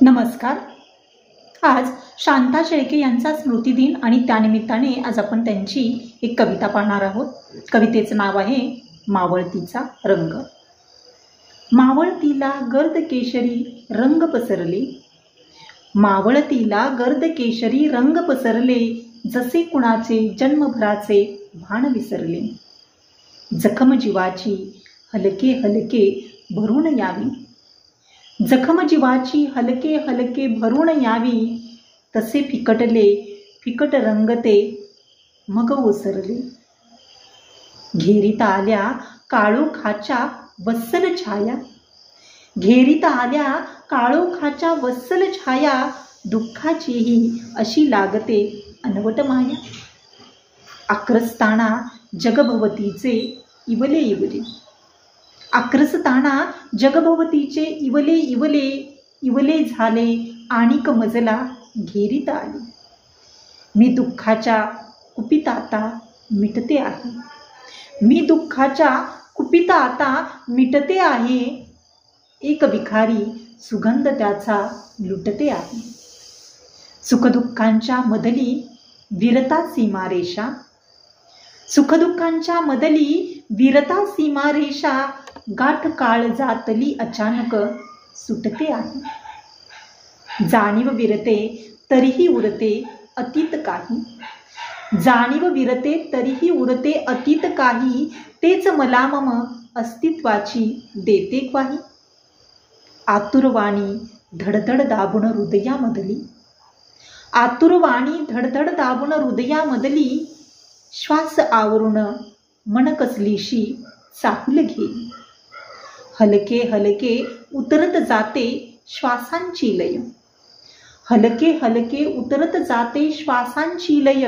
नमस्कार। आज शांता शेळके यांचा स्मृतिदिन आणि त्यानिमित्ताने आज आपण त्यांची एक कविता पाहणार आहोत। कवितेचं नाव आहे मावळतीचा रंग। मावळतीला गर्द केशरी रंग पसरले, मावळतीला गर्द केशरी रंग पसरले, जसे कुणाचे जन्मभराचे भान विसरले। जखम जीवाची हलके हलके भरून यावी, जखम जीवाची हलके हलके भरून यावी, तसे फिकटले फिकट रंगते मग ओसरले। घेरीत आल्या काळोखाच्या वत्सल छाया, घेरीत आल्या काळोखाच्या वत्सल छाया, दुःखाचीही अशी लागते अनवट माया। आक्रस्ताना जगभवतीचे इवले इवले, आक्रस्ताना जगभवतीचे इवले इवले, इवले झाले आणिक मजला घेरीत आले। मी दुःखाच्या कुपित आता मिटते आहे, मी दुःखाच्या कुपित आता मिटते आहे, एक भिकारी सुगंध त्याचा लुटते आहे। सुखदुःखांच्या मधली विरता सीमारेषा, सुखदुःखांच्या मधली विरता सीमारेषा, गाठ काळ जातली अचानक सुटते आहे। जाणीव विरते तरीही उरते अतीत काही, जाणीव विरते तरीही उरते अतीत काही, तेच मला मम अस्तित्वाची देते ग्वाही। आतुरवाणी धडधड दाबून हृदयामधली, आतुरवाणी धडधड दाबून हृदयामधली, श्वास आवरून मन कसलीशी चाहूल घेई। हलके हलके उतरत जाते श्वासांची लय, हलके हलके उतरत जाते श्वासांची लय,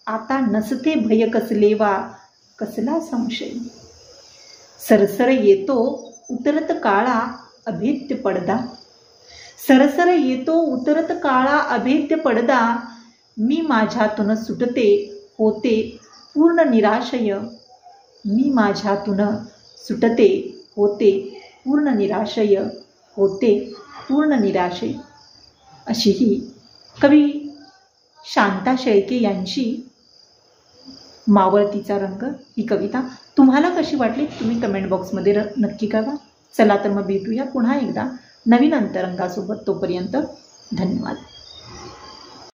आता नसते भय कसलेवा कसला संशय। सरसर येतो उतरत काळा अभेद्य पडदा, सरसर येतो उतरत काळा अभेद्य पडदा, मी माझ्यातून सुटते होते पूर्ण निराशय, मी माझ्यातून सुटते होते पूर्ण निराशय, होते पूर्ण निराशय। अशी ही कवी शांता शेळके यांची मावळतीचा रंग ही कविता तुम्हाला कशी वाटली तुम्ही कमेंट बॉक्समध्ये नक्की कळवा। चला तर मग भेटूया पुन्हा एकदा नवीन अंतरंगासोबत। तोपर्यंत धन्यवाद।